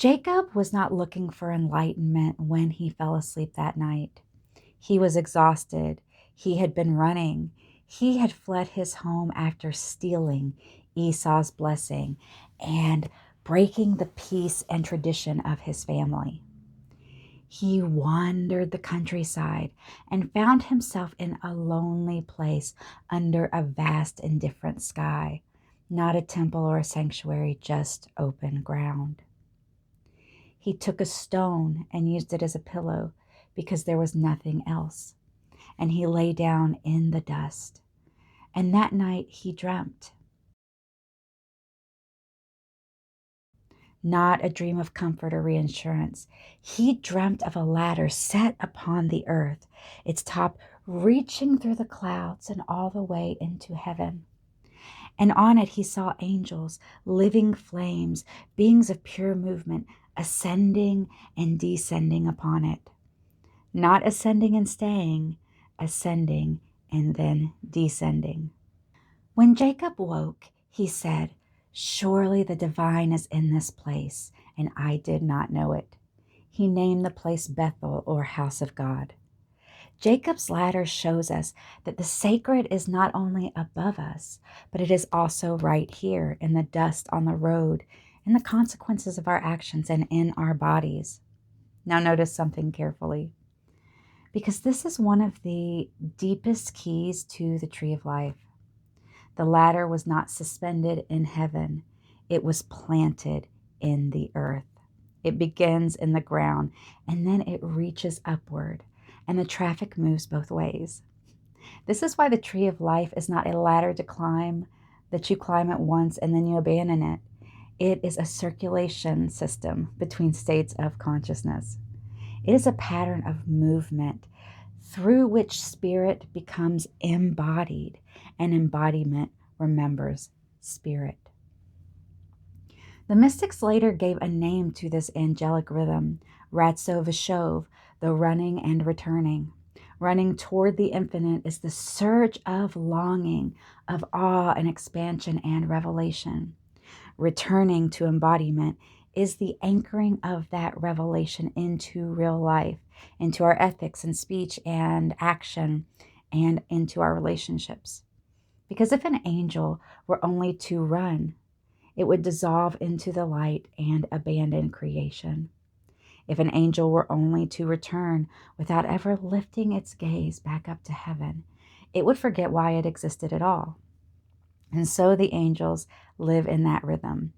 Jacob was not looking for enlightenment when he fell asleep that night. He was exhausted. He had been running. He had fled his home after stealing Esau's blessing and breaking the peace and tradition of his family. He wandered the countryside and found himself in a lonely place under a vast, indifferent sky, not a temple or a sanctuary, just open ground. He took a stone and used it as a pillow because there was nothing else, and he lay down in the dust. And that night he dreamt. Not a dream of comfort or reassurance. He dreamt of a ladder set upon the earth, its top reaching through the clouds and all the way into heaven. And on it he saw angels, living flames, beings of pure movement, ascending and descending upon it. Not ascending and staying, ascending and then descending. When Jacob woke, he said, "Surely the divine is in this place, and I did not know it." He named the place Bethel, or house of God. Jacob's ladder shows us that the sacred is not only above us, but it is also right here in the dust on the road, in the consequences of our actions, and in our bodies. Now notice something carefully, because this is one of the deepest keys to the tree of life. The ladder was not suspended in heaven. It was planted in the earth. It begins in the ground, and then it reaches upward, and the traffic moves both ways. This is why the tree of life is not a ladder to climb, that you climb it once and then you abandon it. It is a circulation system between states of consciousness. It is a pattern of movement through which spirit becomes embodied, and embodiment remembers spirit. The mystics later gave a name to this angelic rhythm, Ratzo Vishov, the running and returning. Running toward the infinite is the surge of longing, of awe and expansion and revelation. Returning to embodiment is the anchoring of that revelation into real life, into our ethics and speech and action, and into our relationships. Because if an angel were only to run, it would dissolve into the light and abandon creation. If an angel were only to return without ever lifting its gaze back up to heaven, it would forget why it existed at all. And so the angels live in that rhythm.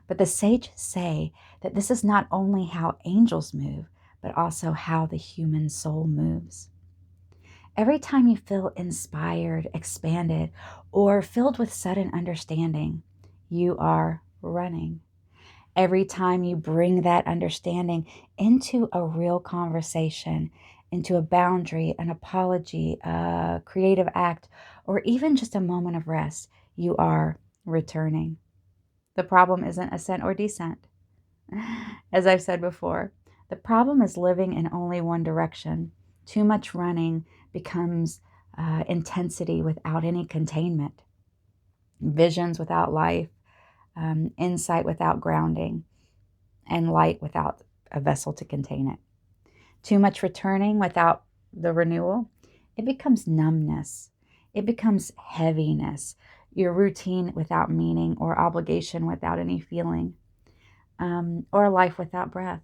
But the sages say that this is not only how angels move, but also how the human soul moves. Every time you feel inspired, expanded, or filled with sudden understanding, you are running. Every time you bring that understanding into a real conversation, into a boundary, an apology, a creative act, or even just a moment of rest, you are returning. The problem isn't ascent or descent. As I've said before, the problem is living in only one direction. Too much running becomes intensity without any containment, visions without life, insight without grounding, and light without a vessel to contain it. Too much returning without the renewal, it becomes numbness. It becomes heaviness, your routine without meaning, or obligation without any feeling, or life without breath.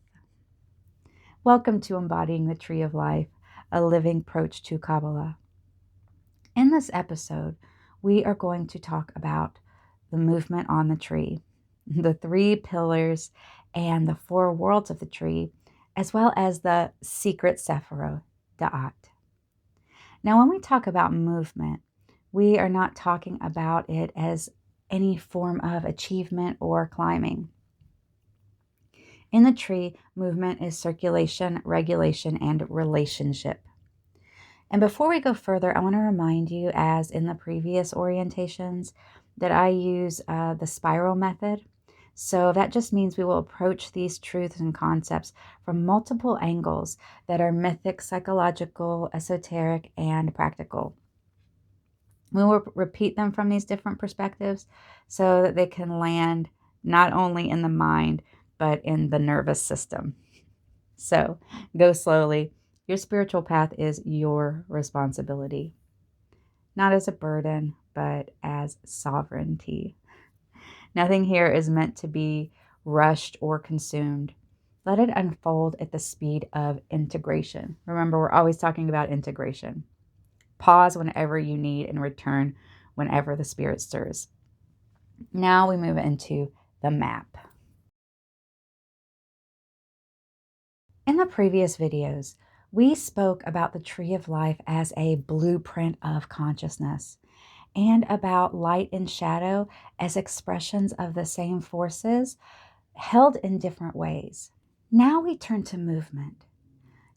Welcome to Embodying the Tree of Life, a living approach to Kabbalah. In this episode, we are going to talk about the movement on the tree, the 3 pillars and the 4 worlds of the tree, as well as the secret Sephiroth, Da'at. Now, when we talk about movement, we are not talking about it as any form of achievement or climbing. In the tree, movement is circulation, regulation, and relationship. And before we go further, I want to remind you, as in the previous orientations, that I use the spiral method. So that just means we will approach these truths and concepts from multiple angles that are mythic, psychological, esoteric, and practical. We will repeat them from these different perspectives so that they can land not only in the mind, but in the nervous system. So go slowly. Your spiritual path is your responsibility, not as a burden, but as sovereignty. Nothing here is meant to be rushed or consumed. Let it unfold at the speed of integration. Remember, we're always talking about integration. Pause whenever you need and return whenever the spirit stirs. Now we move into the map. In the previous videos, we spoke about the tree of life as a blueprint of consciousness and about light and shadow as expressions of the same forces held in different ways. Now we turn to movement.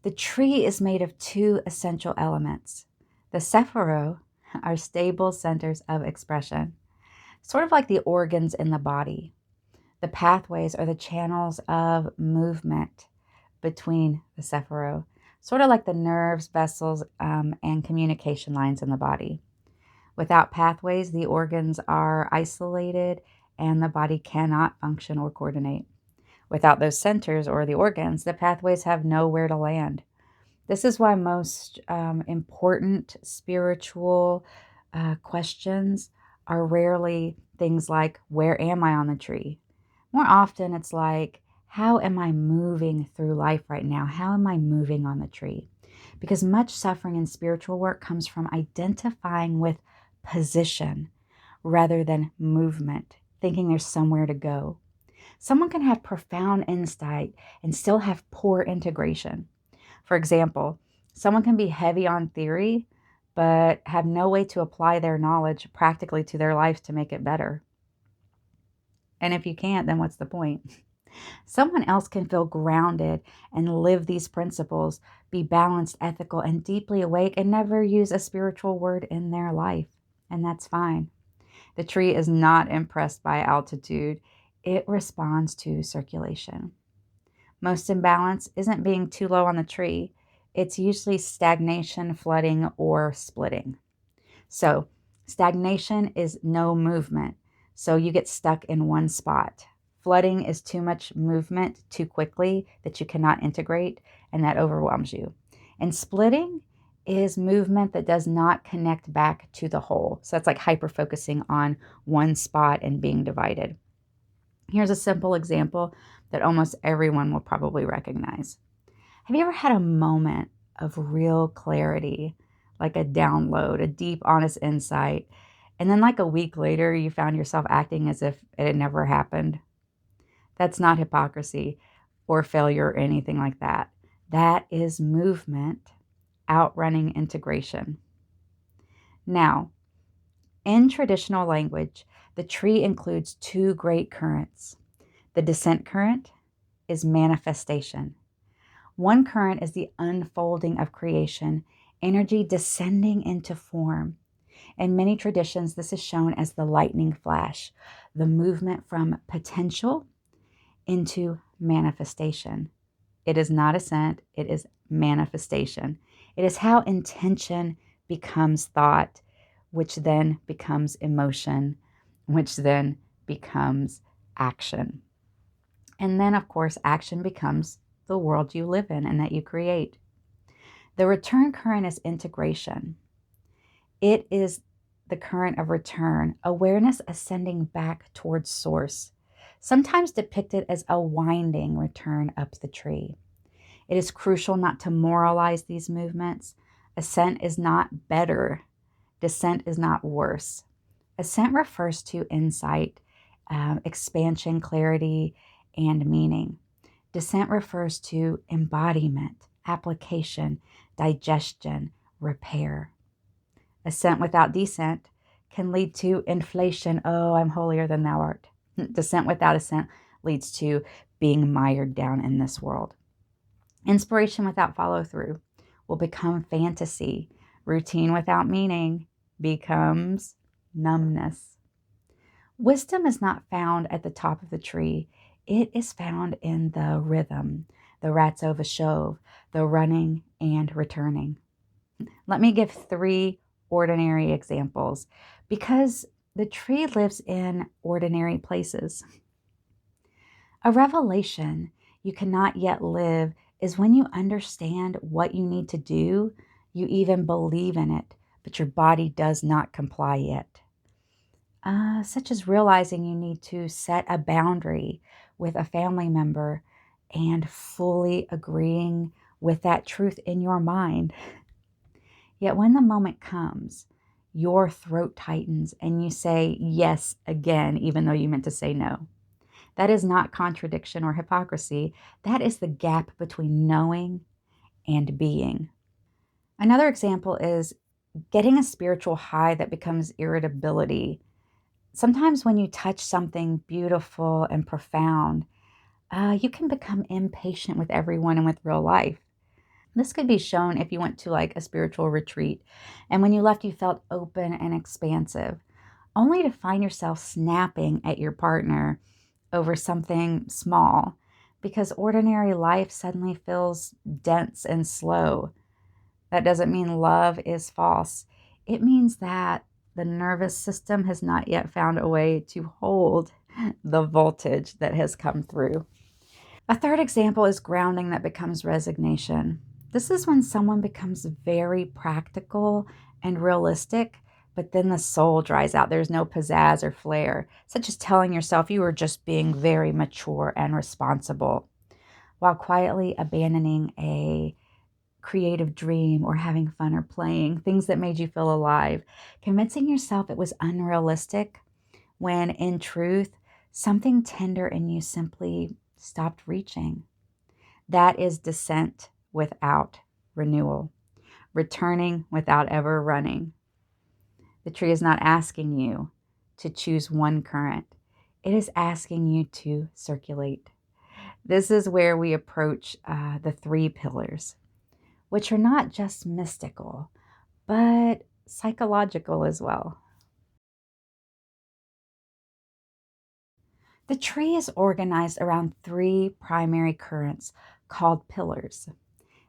The tree is made of two essential elements. The sephiro are stable centers of expression, sort of like the organs in the body. The pathways are the channels of movement between the sephiro, sort of like the nerves, vessels, and communication lines in the body. Without pathways, the organs are isolated and the body cannot function or coordinate. Without those centers or the organs, the pathways have nowhere to land. This is why most important spiritual questions are rarely things like, where am I on the tree? More often, it's like, how am I moving through life right now? How am I moving on the tree? Because much suffering in spiritual work comes from identifying with position rather than movement, thinking there's somewhere to go. Someone can have profound insight and still have poor integration. For example, someone can be heavy on theory, but have no way to apply their knowledge practically to their life to make it better. And if you can't, then what's the point? Someone else can feel grounded and live these principles, be balanced, ethical, and deeply awake, and never use a spiritual word in their life. And that's fine. The tree is not impressed by altitude. It responds to circulation. Most imbalance isn't being too low on the tree. It's usually stagnation, flooding, or splitting. So stagnation is no movement. So you get stuck in one spot. Flooding is too much movement too quickly that you cannot integrate, and that overwhelms you. And splitting is movement that does not connect back to the whole. So that's like hyper-focusing on one spot and being divided. Here's a simple example that almost everyone will probably recognize. Have you ever had a moment of real clarity, like a download, a deep, honest insight, and then like a week later, you found yourself acting as if it had never happened? That's not hypocrisy or failure or anything like that. That is movement outrunning integration. Now, in traditional language, the tree includes two great currents. The descent current is manifestation. One current is the unfolding of creation, energy descending into form. In many traditions, this is shown as the lightning flash, the movement from potential into manifestation. It is not ascent, it is manifestation. It is how intention becomes thought, which then becomes emotion, which then becomes action. And then, of course, action becomes the world you live in and that you create. The return current is integration. It is the current of return, awareness ascending back towards source, sometimes depicted as a winding return up the tree. It is crucial not to moralize these movements. Ascent is not better. Descent is not worse. Ascent refers to insight, expansion, clarity, and meaning. Descent refers to embodiment, application, digestion, repair. Ascent without descent can lead to inflation. Oh, I'm holier than thou art. Descent without ascent leads to being mired down in this world. Inspiration without follow-through will become fantasy. Routine without meaning becomes numbness. Wisdom is not found at the top of the tree. It is found in the rhythm, the Ratzo Vashov, the running and returning. Let me give 3 ordinary examples because the tree lives in ordinary places. A revelation you cannot yet live is when you understand what you need to do, you even believe in it, but your body does not comply yet. Such as realizing you need to set a boundary with a family member and fully agreeing with that truth in your mind. Yet when the moment comes, your throat tightens and you say yes again, even though you meant to say no. That is not contradiction or hypocrisy. That is the gap between knowing and being. Another example is getting a spiritual high that becomes irritability. Sometimes when you touch something beautiful and profound, you can become impatient with everyone and with real life. This could be shown if you went to like a spiritual retreat and when you left, you felt open and expansive, only to find yourself snapping at your partner over something small because ordinary life suddenly feels dense and slow. That doesn't mean love is false. It means that the nervous system has not yet found a way to hold the voltage that has come through. A third example is grounding that becomes resignation. This is when someone becomes very practical and realistic, but then the soul dries out. There's no pizzazz or flair, such as telling yourself you were just being very mature and responsible, while quietly abandoning a creative dream or having fun or playing, things that made you feel alive, convincing yourself it was unrealistic when in truth, something tender in you simply stopped reaching. That is descent without renewal, returning without ever running. The tree is not asking you to choose one current. It is asking you to circulate. This is where we approach the three pillars, which are not just mystical, but psychological as well. The tree is organized around three primary currents called pillars.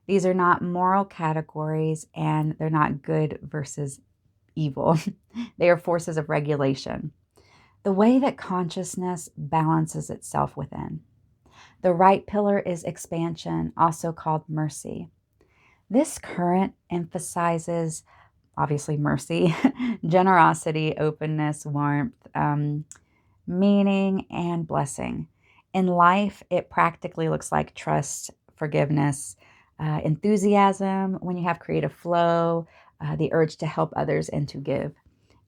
These are not moral categories and they're not good versus evil. They are forces of regulation. The way that consciousness balances itself within. The right pillar is expansion, also called mercy. This current emphasizes, obviously, mercy, generosity, openness, warmth, meaning, and blessing. In life, it practically looks like trust, forgiveness, enthusiasm, when you have creative flow, the urge to help others and to give.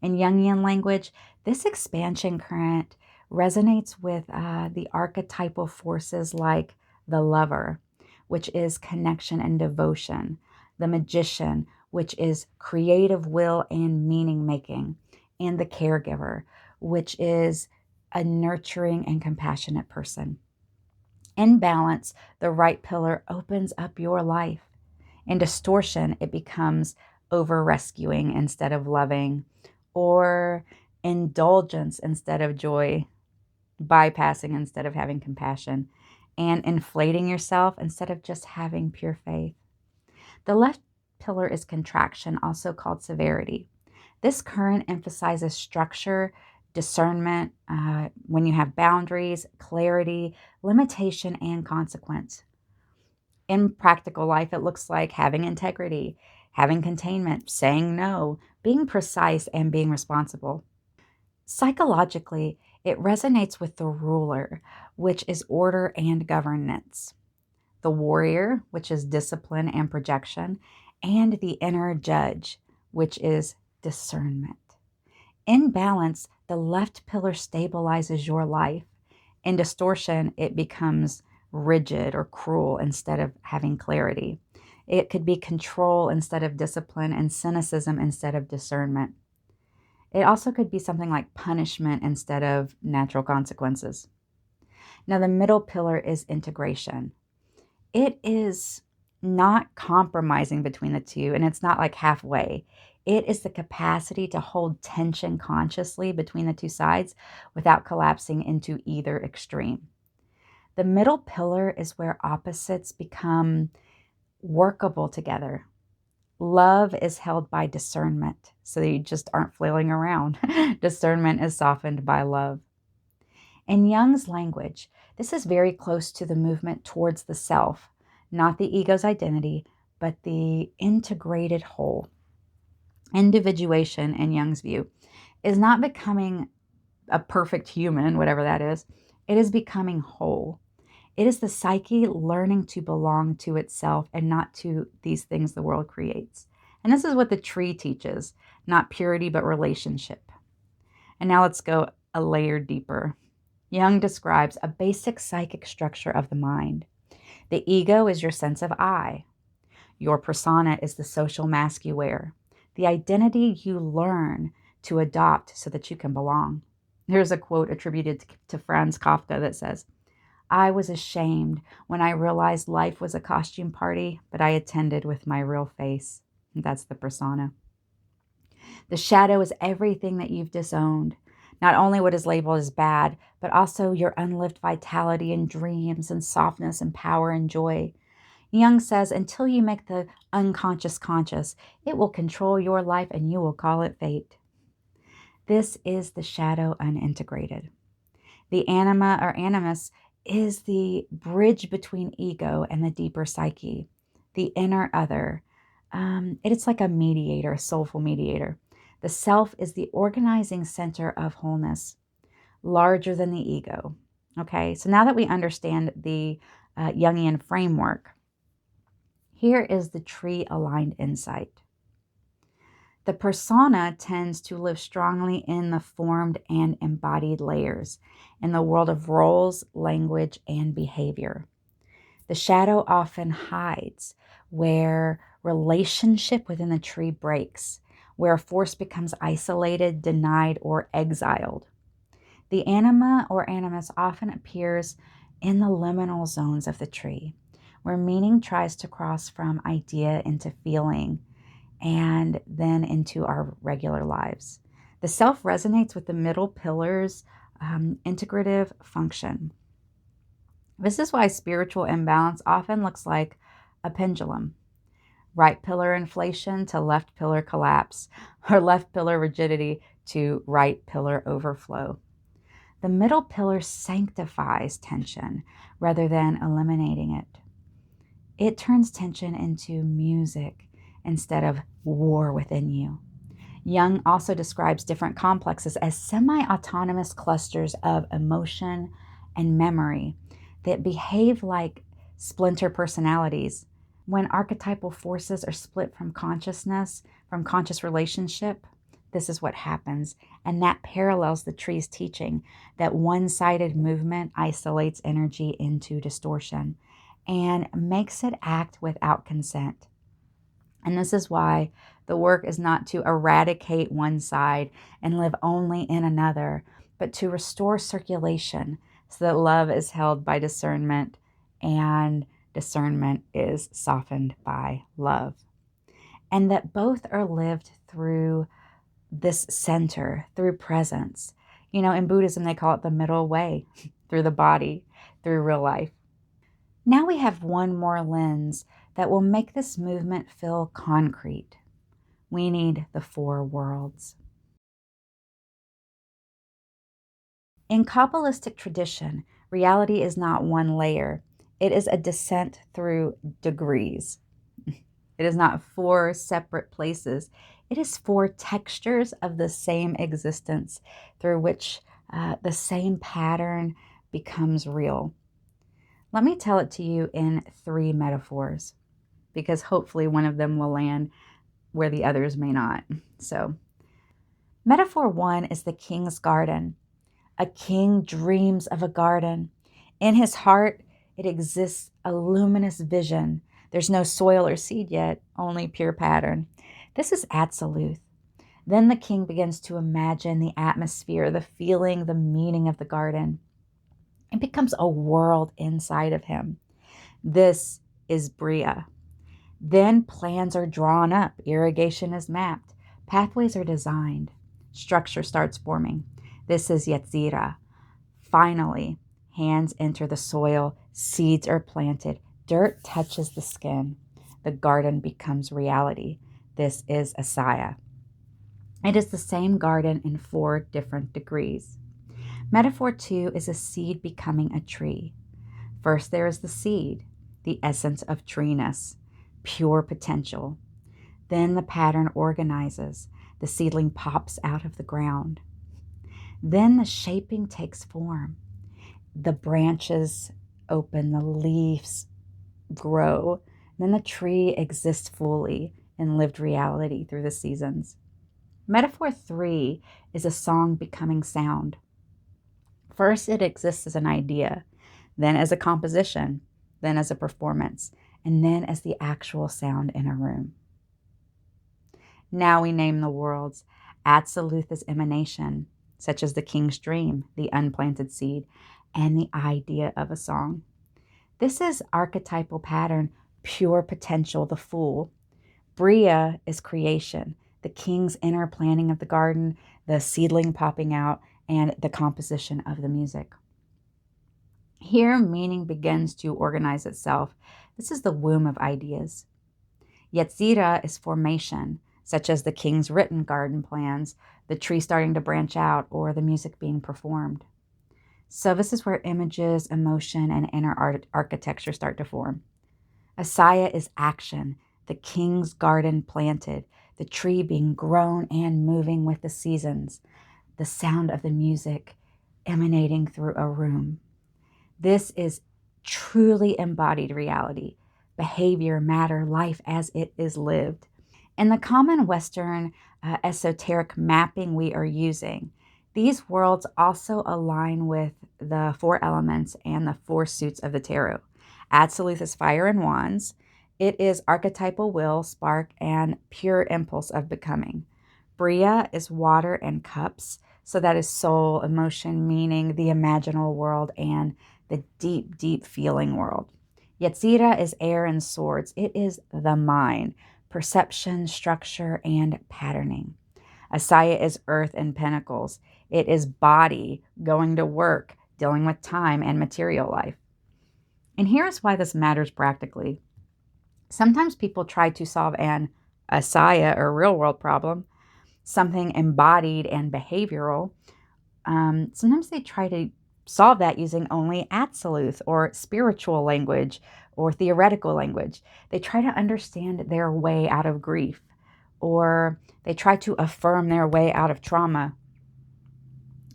In Jungian language, this expansion current resonates with the archetypal forces like the lover, which is connection and devotion, the magician, which is creative will and meaning making, and the caregiver, which is a nurturing and compassionate person. In balance, the right pillar opens up your life. In distortion, it becomes over rescuing instead of loving, or indulgence instead of joy, bypassing instead of having compassion, and inflating yourself instead of just having pure faith. The left pillar is contraction, also called severity. This current emphasizes structure, discernment, when you have boundaries, clarity, limitation, and consequence. In practical life, it looks like having integrity, having containment, saying no, being precise, and being responsible. Psychologically, it resonates with the ruler, which is order and governance, the warrior, which is discipline and projection, and the inner judge, which is discernment. In balance, the left pillar stabilizes your life. In distortion, it becomes rigid or cruel instead of having clarity. It could be control instead of discipline and cynicism instead of discernment. It also could be something like punishment instead of natural consequences. Now, the middle pillar is integration. It is not compromising between the two, and it's not like halfway. It is the capacity to hold tension consciously between the two sides without collapsing into either extreme. The middle pillar is where opposites become workable together. Love is held by discernment, so that you just aren't flailing around. Discernment is softened by love. In Jung's language, this is very close to the movement towards the self, not the ego's identity, but the integrated whole. Individuation, in Jung's view, is not becoming a perfect human, whatever that is. It is becoming whole. It is the psyche learning to belong to itself and not to these things the world creates. And this is what the tree teaches, not purity, but relationship. And now let's go a layer deeper. Jung describes a basic psychic structure of the mind. The ego is your sense of I. Your persona is the social mask you wear, the identity you learn to adopt so that you can belong. Here's a quote attributed to Franz Kafka that says, "I was ashamed when I realized life was a costume party, but I attended with my real face." That's the persona. The shadow is everything that you've disowned. Not only what is labeled as bad, but also your unlived vitality and dreams and softness and power and joy. Jung says, until you make the unconscious conscious, it will control your life and you will call it fate. This is the shadow unintegrated. The anima or animus is the bridge between ego and the deeper psyche, the inner other. It's like a mediator, a soulful mediator. The self is the organizing center of wholeness, larger than the ego. Okay, so now that we understand the Jungian framework, here is the tree-aligned insight. The persona tends to live strongly in the formed and embodied layers, in the world of roles, language, and behavior. The shadow often hides where relationship within the tree breaks, where a force becomes isolated, denied, or exiled. The anima or animus often appears in the liminal zones of the tree, where meaning tries to cross from idea into feeling and then into our regular lives. The self resonates with the middle pillar's integrative function. This is why spiritual imbalance often looks like a pendulum. Right pillar inflation to left pillar collapse, or left pillar rigidity to right pillar overflow. The middle pillar sanctifies tension rather than eliminating it. It turns tension into music instead of war within you. Jung also describes different complexes as semi-autonomous clusters of emotion and memory that behave like splinter personalities. When archetypal forces are split from consciousness, from conscious relationship, this is what happens. And that parallels the tree's teaching that one-sided movement isolates energy into distortion and makes it act without consent. And this is why the work is not to eradicate one side and live only in another, but to restore circulation so that love is held by discernment and discernment is softened by love. And that both are lived through this center, through presence. You know, in Buddhism, they call it the middle way, through the body, through real life. Now we have one more lens that will make this movement feel concrete. We need the four worlds. In Kabbalistic tradition, reality is not one layer. It is a descent through degrees. It is not four separate places. It is four textures of the same existence through which the same pattern becomes real. Let me tell it to you in three metaphors, because hopefully one of them will land where the others may not. So, metaphor one is the king's garden. A king dreams of a garden. In his heart, it exists a luminous vision. There's no soil or seed yet, only pure pattern. This is absolute. Then the king begins to imagine the atmosphere, the feeling, the meaning of the garden. It becomes a world inside of him. This is Bria. Then plans are drawn up, irrigation is mapped, pathways are designed, structure starts forming. This is Yetzira. Finally, hands enter the soil, seeds are planted, dirt touches the skin. The garden becomes reality. This is Asaya. It is the same garden in four different degrees. Metaphor 2 is a seed becoming a tree. First, there is the seed, the essence of treeness, pure potential. Then the pattern organizes. The seedling pops out of the ground. Then the shaping takes form. The branches open, the leaves grow. Then the tree exists fully in lived reality through the seasons. Metaphor 3 is a song becoming sound. First, it exists as an idea, then as a composition, then as a performance, and then as the actual sound in a room. Now we name the worlds. Absolute is emanation, such as the king's dream, the unplanted seed, and the idea of a song. This is archetypal pattern, pure potential, the fool. Bria is creation, the king's inner planning of the garden, the seedling popping out, and the composition of the music. Here, meaning begins to organize itself. This is the womb of ideas. Yetzira is formation, such as the king's written garden plans, the tree starting to branch out, or the music being performed. So this is where images, emotion, and inner architecture start to form. Asaya is action, the king's garden planted, the tree being grown and moving with the seasons, the sound of the music emanating through a room. This is truly embodied reality, behavior, matter, life as it is lived. In the common Western esoteric mapping we are using, these worlds also align with the 4 elements and the 4 suits of the tarot. Absolute is fire and wands. It is archetypal will, spark, and pure impulse of becoming. Bria is water and cups. So that is soul, emotion, meaning, the imaginal world, and the deep, deep feeling world. Yetzira is air and swords. It is the mind, perception, structure, and patterning. Asaya is earth and pentacles. It is body, going to work, dealing with time and material life. And here's why this matters practically. Sometimes people try to solve an Asaya or real world problem, something embodied and behavioral. Sometimes they try to solve that using only absolute or spiritual language or theoretical language. They try to understand their way out of grief, or they try to affirm their way out of trauma.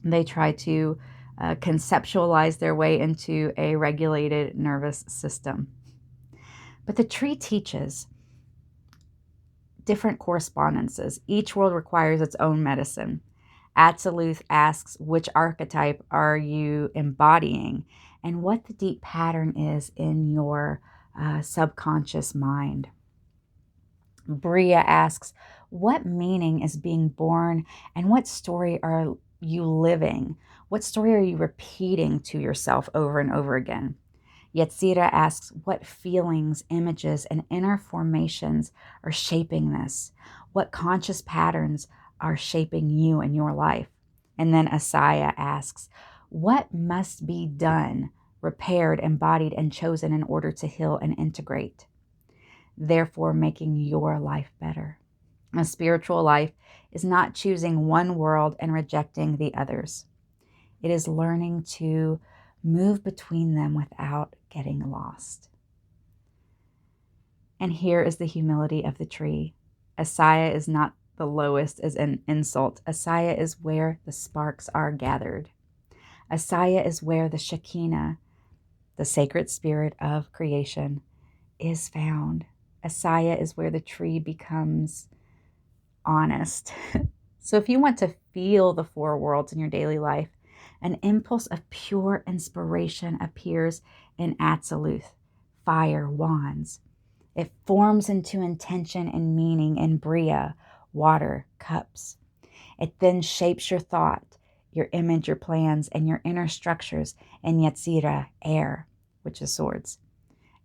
They try to conceptualize their way into a regulated nervous system. But the tree teaches different correspondences. Each world requires its own medicine. Absolute asks, which archetype are you embodying, and what the deep pattern is in your subconscious mind. Bria asks, what meaning is being born, and what story are you living? What story are you repeating to yourself over and over again? Yetzira asks, what feelings, images, and inner formations are shaping this? What conscious patterns are shaping you and your life? And then Asaya asks, what must be done, repaired, embodied, and chosen in order to heal and integrate, therefore making your life better? A spiritual life is not choosing one world and rejecting the others. It is learning to move between them without getting lost. And here is the humility of the tree. Asaya is not the lowest as an insult. Asaya is where the sparks are gathered. Asaya is where the Shekinah, the sacred spirit of creation, is found. Asaya is where the tree becomes honest. So if you want to feel the 4 worlds in your daily life, an impulse of pure inspiration appears in absolute, fire, wands. It forms into intention and meaning in Bria, water, cups. It then shapes your thought, your image, your plans, and your inner structures in Yetzira, air, which is swords.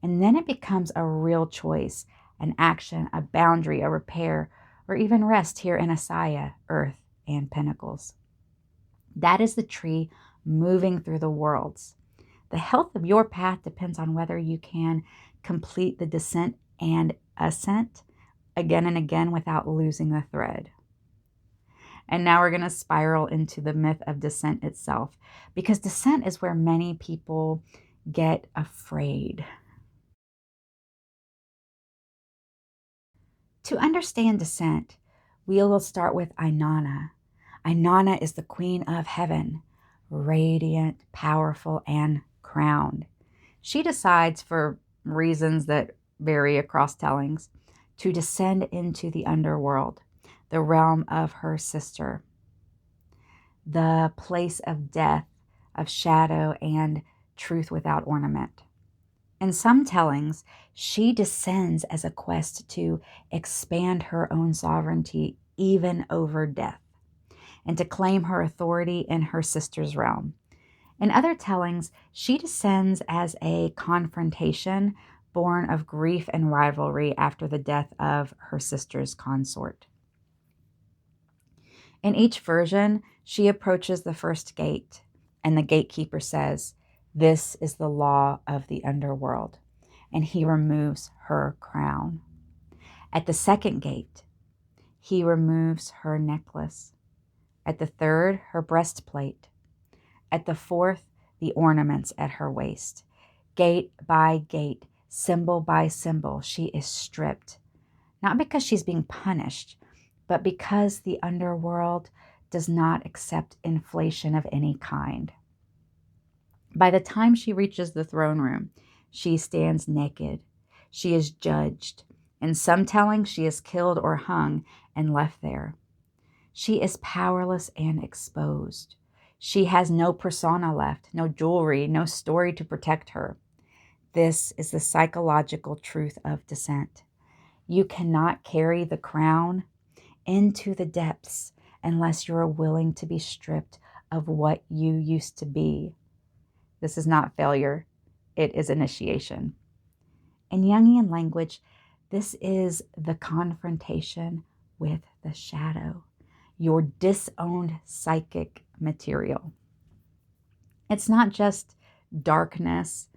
And then it becomes a real choice, an action, a boundary, a repair, or even rest here in Asaya, earth, and pentacles. That is the tree moving through the worlds. The health of your path depends on whether you can complete the descent and ascent again and again without losing the thread. And now we're going to spiral into the myth of descent itself, because descent is where many people get afraid. To understand descent, we will start with Innana. Innana is the queen of heaven, radiant, powerful, and crowned. She decides, for reasons that vary across tellings, to descend into the underworld, the realm of her sister, the place of death, of shadow, and truth without ornament. In some tellings, she descends as a quest to expand her own sovereignty even over death, and to claim her authority in her sister's realm. In other tellings, she descends as a confrontation born of grief and rivalry after the death of her sister's consort. In each version, she approaches the first gate, and the gatekeeper says, "This is the law of the underworld," and he removes her crown. At the second gate, he removes her necklace. At the third, her breastplate. At the fourth, the ornaments at her waist. Gate by gate, symbol by symbol, she is stripped. Not because she's being punished, but because the underworld does not accept inflation of any kind. By the time she reaches the throne room, she stands naked. She is judged. In some tellings, she is killed or hung and left there. She is powerless and exposed. She has no persona left, no jewelry, no story to protect her. This is the psychological truth of descent. You cannot carry the crown into the depths unless you are willing to be stripped of what you used to be. This is not failure. It is initiation. In Jungian language, this is the confrontation with the shadow, your disowned psychic material. It's not just darkness.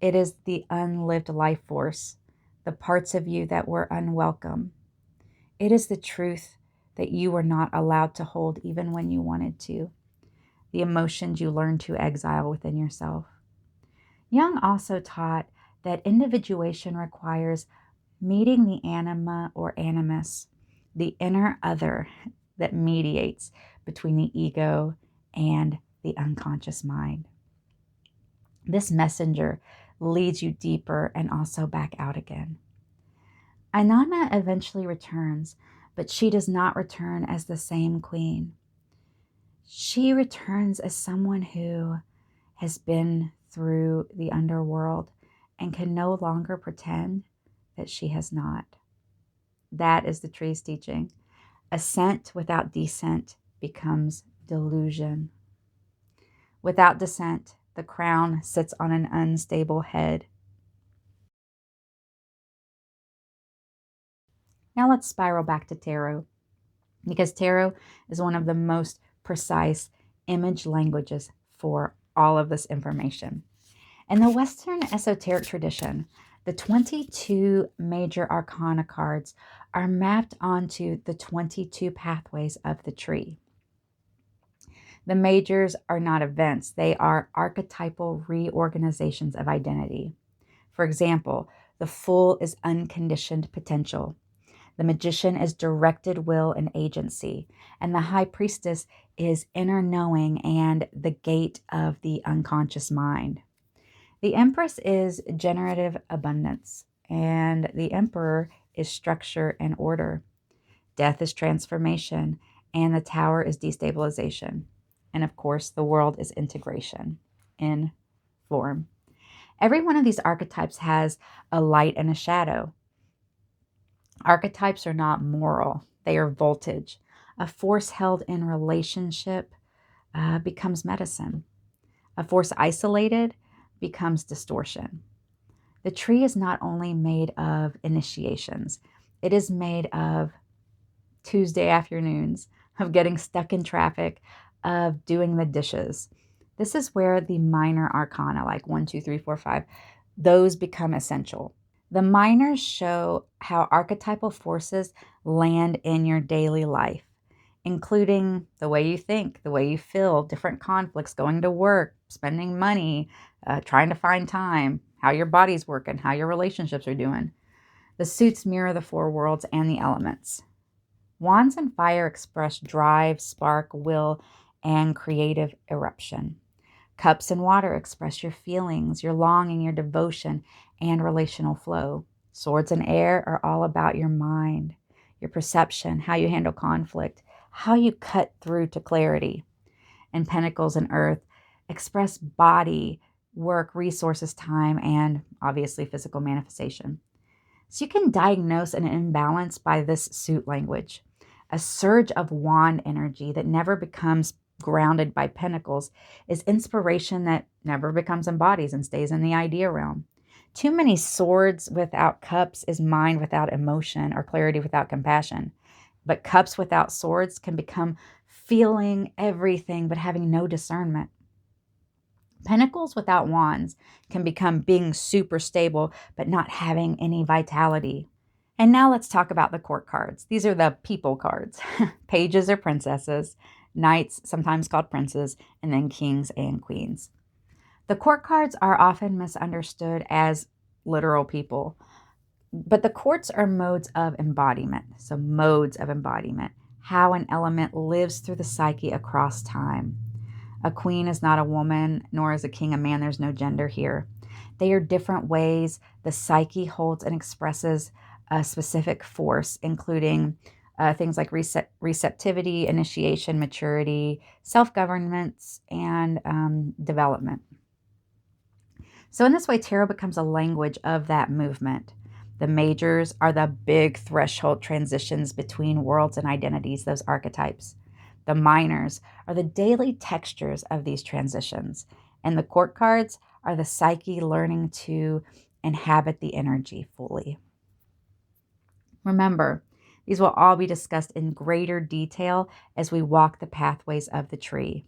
It is the unlived life force, the parts of you that were unwelcome. It is the truth that you were not allowed to hold even when you wanted to, the emotions you learned to exile within yourself. Jung also taught that individuation requires meeting the anima or animus, the inner other that mediates between the ego and the unconscious mind. This messenger leads you deeper and also back out again. Innana eventually returns, but she does not return as the same queen. She returns as someone who has been through the underworld and can no longer pretend that she has not. That is the tree's teaching. Ascent without descent becomes delusion. Without descent, the crown sits on an unstable head. Now let's spiral back to tarot, because tarot is one of the most precise image languages for all of this information. In the Western esoteric tradition, the 22 major arcana cards are mapped onto the 22 pathways of the tree. The majors are not events, they are archetypal reorganizations of identity. For example, the Fool is unconditioned potential. The Magician is directed will and agency. And the High Priestess is inner knowing and the gate of the unconscious mind. The Empress is generative abundance. And the Emperor is structure and order. Death is transformation. And the Tower is destabilization. And of course, the World is integration in form. Every one of these archetypes has a light and a shadow. Archetypes are not moral, they are voltage. A force held in relationship becomes medicine. A force isolated becomes distortion. The tree is not only made of initiations, it is made of Tuesday afternoons, of getting stuck in traffic, of doing the dishes. This is where the minor arcana, like 1, 2, 3, 4, 5, those become essential. The minors show how archetypal forces land in your daily life, including the way you think, the way you feel, different conflicts, going to work, spending money, trying to find time, how your body's working, how your relationships are doing. The suits mirror the four worlds and the elements. Wands and fire express drive, spark, will, and creative eruption. Cups and water express your feelings, your longing, your devotion, and relational flow. Swords and air are all about your mind, your perception, how you handle conflict, how you cut through to clarity. And pentacles and earth express body, work, resources, time, and obviously physical manifestation. So you can diagnose an imbalance by this suit language. A surge of wand energy that never becomes grounded by pentacles is inspiration that never becomes embodied and stays in the idea realm. Too many swords without cups is mind without emotion or clarity without compassion. But cups without swords can become feeling everything but having no discernment. Pentacles without wands can become being super stable but not having any vitality. And now let's talk about the court cards. These are the people cards. Pages are princesses, knights, sometimes called princes, and then kings and queens. The court cards are often misunderstood as literal people, but the courts are modes of embodiment. So modes of embodiment, how an element lives through the psyche across time. A queen is not a woman, nor is a king a man. There's no gender here. They are different ways the psyche holds and expresses a specific force, including things like receptivity, initiation, maturity, self-governance, and development. So in this way, tarot becomes a language of that movement. The majors are the big threshold transitions between worlds and identities, those archetypes. The minors are the daily textures of these transitions. And the court cards are the psyche learning to inhabit the energy fully. Remember, these will all be discussed in greater detail as we walk the pathways of the tree.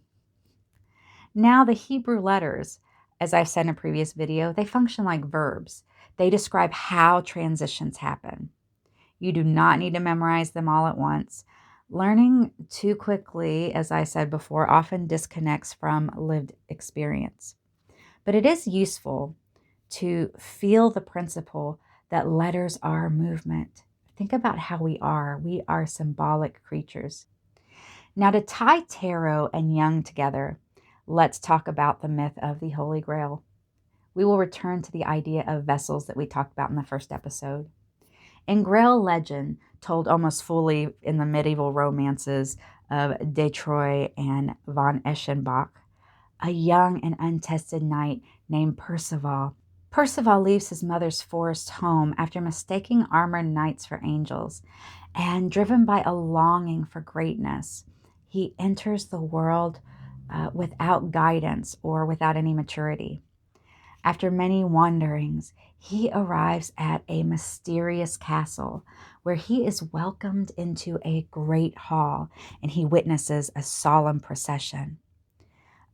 Now, the Hebrew letters, as I've said in a previous video, they function like verbs. They describe how transitions happen. You do not need to memorize them all at once. Learning too quickly, as I said before, often disconnects from lived experience. But it is useful to feel the principle that letters are movement. Think about how we are. We are symbolic creatures. Now, to tie tarot and Jung together, let's talk about the myth of the Holy Grail. We will return to the idea of vessels that we talked about in the first episode. In Grail legend, told almost fully in the medieval romances of de Troyes and von Eschenbach, a young and untested knight named Percival. Percival leaves his mother's forest home after mistaking armored knights for angels, and driven by a longing for greatness, he enters the world without guidance or without any maturity. After many wanderings, he arrives at a mysterious castle where he is welcomed into a great hall and he witnesses a solemn procession.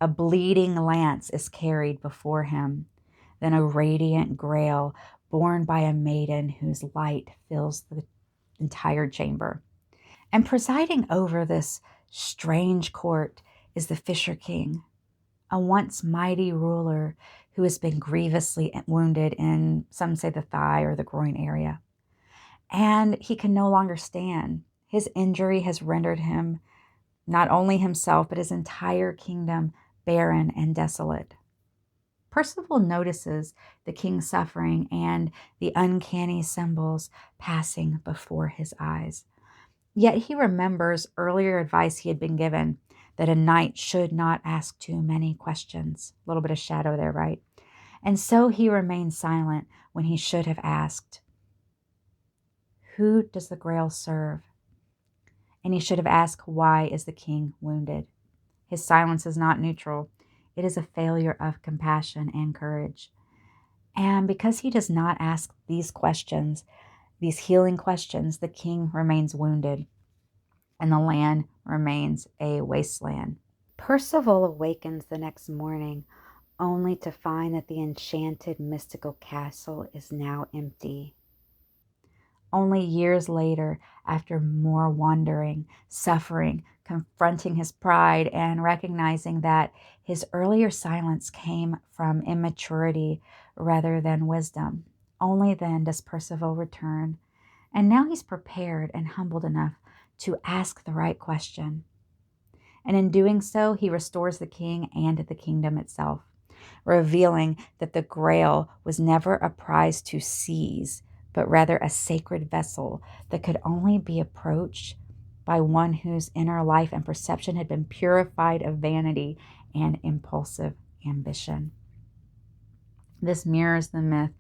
A bleeding lance is carried before him, then a radiant grail borne by a maiden whose light fills the entire chamber. And presiding over this strange court is the Fisher King, a once mighty ruler who has been grievously wounded in, some say, the thigh or the groin area. And he can no longer stand. His injury has rendered him, not only himself, but his entire kingdom barren and desolate. Percival notices the king's suffering and the uncanny symbols passing before his eyes. Yet he remembers earlier advice he had been given, that a knight should not ask too many questions. A little bit of shadow there, right? And so he remained silent when he should have asked, who does the Grail serve? And he should have asked, why is the king wounded? His silence is not neutral. It is a failure of compassion and courage. And because he does not ask these questions, these healing questions, the king remains wounded and the land remains a wasteland. Percival awakens the next morning only to find that the enchanted mystical castle is now empty. Only years later, after more wandering, suffering, confronting his pride, and recognizing that his earlier silence came from immaturity rather than wisdom, only then does Percival return. And now he's prepared and humbled enough to ask the right question. And in doing so, he restores the king and the kingdom itself, revealing that the Grail was never a prize to seize, but rather a sacred vessel that could only be approached by one whose inner life and perception had been purified of vanity and impulsive ambition. This mirrors the myth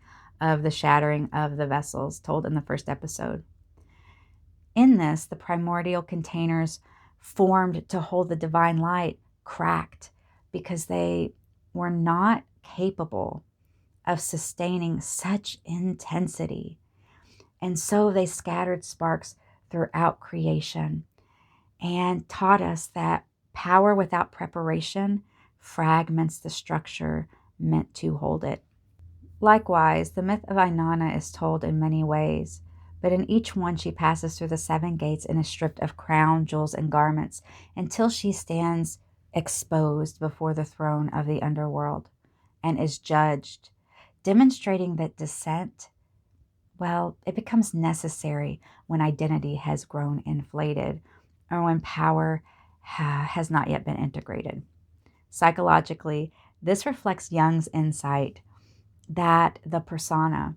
of the shattering of the vessels told in the first episode. In this, the primordial containers formed to hold the divine light cracked because they were not capable of sustaining such intensity. And so they scattered sparks throughout creation and taught us that power without preparation fragments the structure meant to hold it. Likewise, the myth of Innana is told in many ways, but in each one she passes through the 7 gates and is stripped of crown, jewels, and garments until she stands exposed before the throne of the underworld and is judged, demonstrating that descent, well, it becomes necessary when identity has grown inflated or when power has not yet been integrated. Psychologically, this reflects Jung's insight that the persona,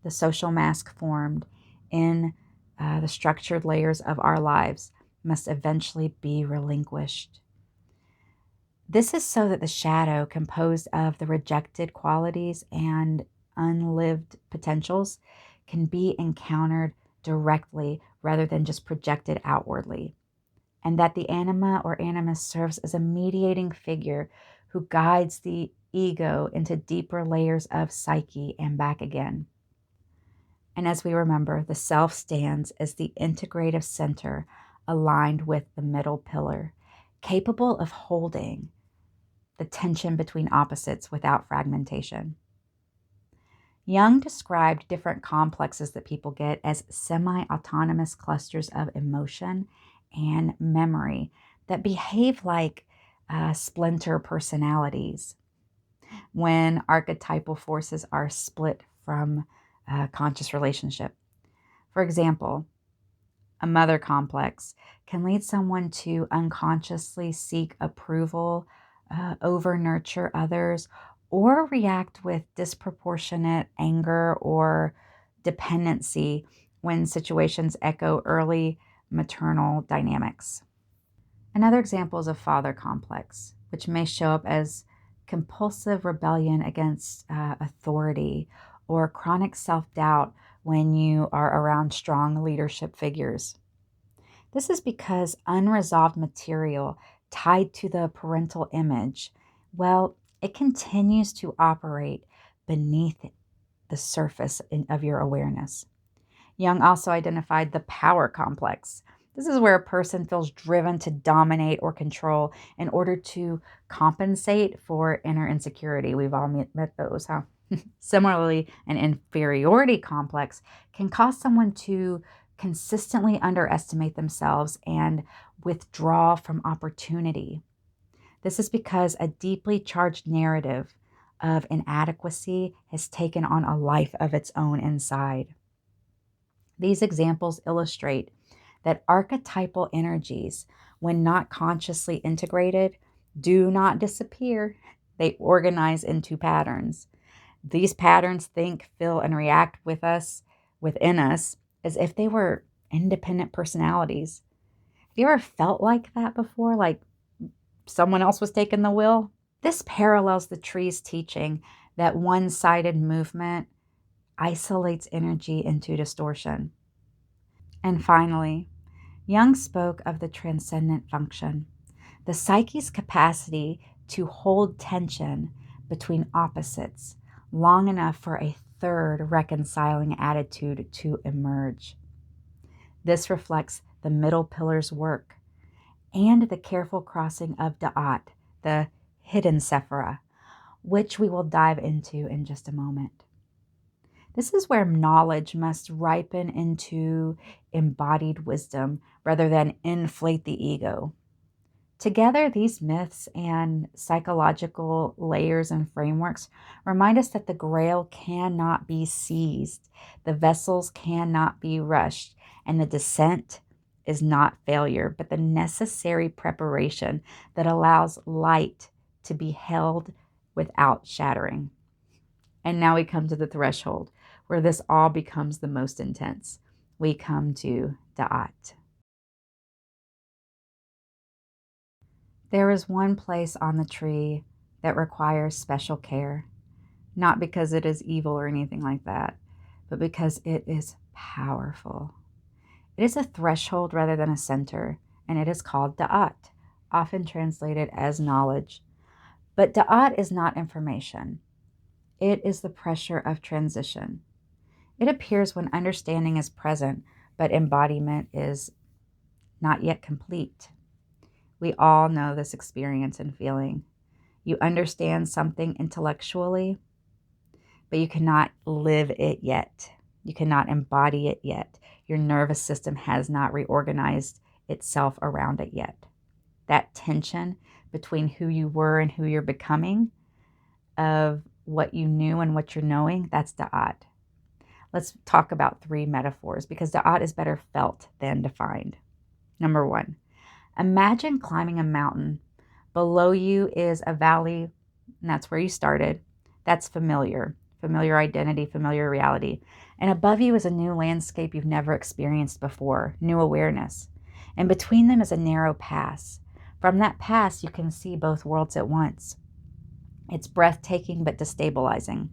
the social mask formed in the structured layers of our lives, must eventually be relinquished. This is so that the shadow, composed of the rejected qualities and unlived potentials, can be encountered directly rather than just projected outwardly, and that the anima or animus serves as a mediating figure who guides the ego into deeper layers of psyche and back again. And as we remember, the self stands as the integrative center aligned with the middle pillar, capable of holding the tension between opposites without fragmentation. Jung described different complexes that people get as semi-autonomous clusters of emotion and memory that behave like splinter personalities when archetypal forces are split from conscious relationship. For example, a mother complex can lead someone to unconsciously seek approval, over-nurture others, or react with disproportionate anger or dependency when situations echo early maternal dynamics. Another example is a father complex, which may show up as compulsive rebellion against authority or chronic self-doubt when you are around strong leadership figures. This is because unresolved material tied to the parental image, well, it continues to operate beneath the surface of your awareness. Jung also identified the power complex. This is where a person feels driven to dominate or control in order to compensate for inner insecurity. We've all met those, huh? Similarly, an inferiority complex can cause someone to consistently underestimate themselves and withdraw from opportunity. This is because a deeply charged narrative of inadequacy has taken on a life of its own inside. These examples illustrate that archetypal energies, when not consciously integrated, do not disappear. They organize into patterns. These patterns think, feel, and react within us, as if they were independent personalities. Have you ever felt like that before? Like someone else was taking the wheel? This parallels the tree's teaching that one-sided movement isolates energy into distortion. And finally, Jung spoke of the transcendent function, the psyche's capacity to hold tension between opposites long enough for a third reconciling attitude to emerge. This reflects the middle pillar's work and the careful crossing of Da'at, the hidden Sephira, which we will dive into in just a moment. This is where knowledge must ripen into embodied wisdom rather than inflate the ego. Together, these myths and psychological layers and frameworks remind us that the grail cannot be seized, the vessels cannot be rushed, and the descent is not failure, but the necessary preparation that allows light to be held without shattering. And now we come to the threshold where this all becomes the most intense. We come to Da'at. There is one place on the tree that requires special care, not because it is evil or anything like that, but because it is powerful. It is a threshold rather than a center, and it is called Da'at, often translated as knowledge. But Da'at is not information. It is the pressure of transition. It appears when understanding is present, but embodiment is not yet complete. We all know this experience and feeling. You understand something intellectually, but you cannot live it yet. You cannot embody it yet. Your nervous system has not reorganized itself around it yet. That tension between who you were and who you're becoming, of what you knew and what you're knowing, that's Da'at. Let's talk about 3 metaphors because Da'at is better felt than defined. Number 1, imagine climbing a mountain. Below you is a valley, and that's where you started. That's familiar identity, familiar reality. And above you is a new landscape you've never experienced before, new awareness. And between them is a narrow pass. From that pass, you can see both worlds at once. It's breathtaking but destabilizing.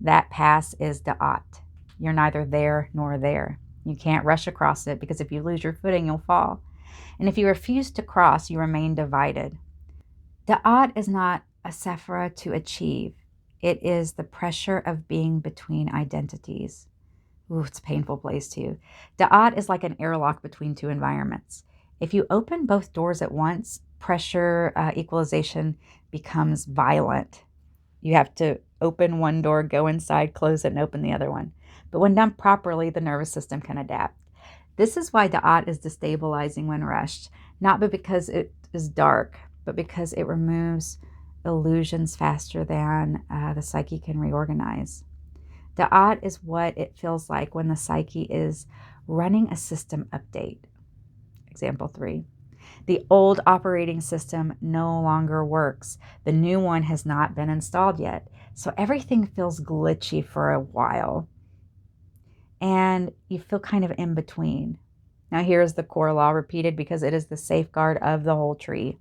That pass is Da'at. You're neither there nor there. You can't rush across it because if you lose your footing, you'll fall. And if you refuse to cross, you remain divided. Da'at is not a sephira to achieve. It is the pressure of being between identities. Ooh, it's a painful place too. Da'at is like an airlock between 2 environments. If you open both doors at once, pressure equalization becomes violent. You have to open one door, go inside, close it, and open the other one. But when done properly, the nervous system can adapt. This is why Da'at is destabilizing when rushed, not because it is dark, but because it removes illusions faster than the psyche can reorganize. Da'at is what it feels like when the psyche is running a system update. Example 3. The old operating system no longer works. The new one has not been installed yet. So everything feels glitchy for a while. And you feel kind of in between. Now here's the core law repeated because it is the safeguard of the whole tree.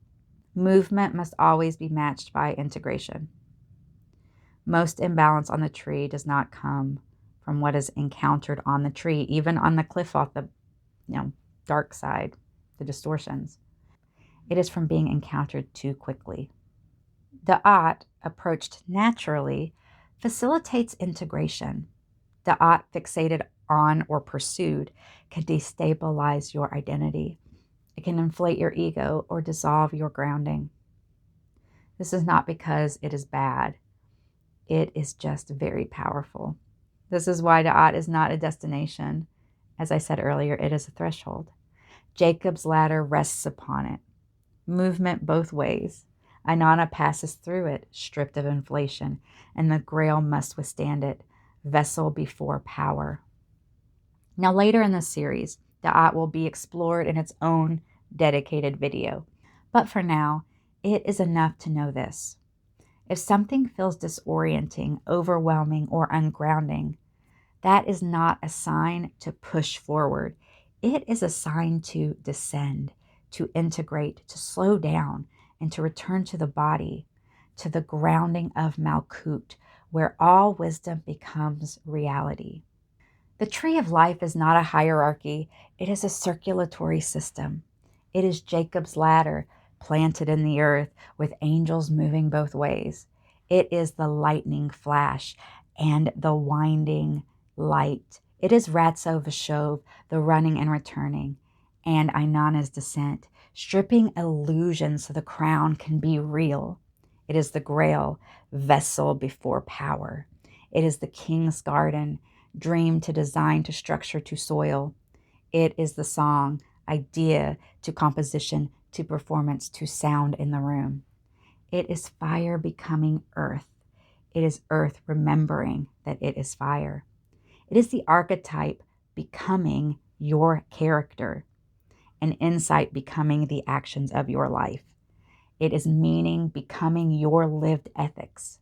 Movement must always be matched by integration. Most imbalance on the tree does not come from what is encountered on the tree, even on the cliff off the dark side, the distortions. It is from being encountered too quickly. Da'at, approached naturally, facilitates integration. Da'at fixated on or pursued can destabilize your identity. It can inflate your ego or dissolve your grounding. This is not because it is bad. It is just very powerful. This is why Da'at is not a destination. As I said earlier, it is a threshold. Jacob's ladder rests upon it. Movement both ways. Innana passes through it, stripped of inflation, and the grail must withstand it, vessel before power. Now later in this series, Da'at will be explored in its own dedicated video. But for now, it is enough to know this. If something feels disorienting, overwhelming, or ungrounding, that is not a sign to push forward. It is a sign to descend, to integrate, to slow down, and to return to the body, to the grounding of Malkut, where all wisdom becomes reality. The tree of life is not a hierarchy. It is a circulatory system. It is Jacob's ladder, planted in the earth with angels moving both ways. It is the lightning flash and the winding light. It is Ratzo Vashov, the running and returning, and Innana's descent, stripping illusion so the crown can be real. It is the grail, vessel before power. It is the king's garden, dream to design to structure to soil. It is the song, idea to composition to performance to sound in the room. It is fire becoming earth. It is earth remembering that it is fire. It is the archetype becoming your character, and insight becoming the actions of your life. It is meaning becoming your lived ethics.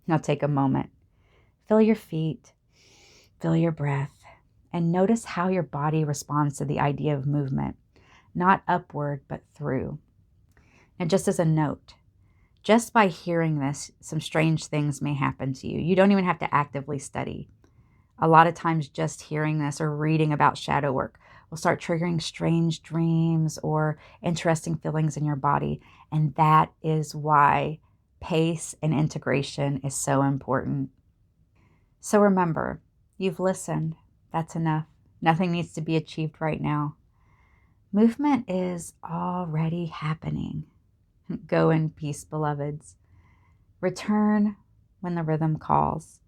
Now take a moment. Feel your feet, feel your breath, and notice how your body responds to the idea of movement, not upward, but through. And just as a note, just by hearing this, some strange things may happen to you. You don't even have to actively study. A lot of times just hearing this or reading about shadow work will start triggering strange dreams or interesting feelings in your body. And that is why pace and integration is so important. So remember, you've listened. That's enough. Nothing needs to be achieved right now. Movement is already happening. Go in peace, beloveds. Return when the rhythm calls.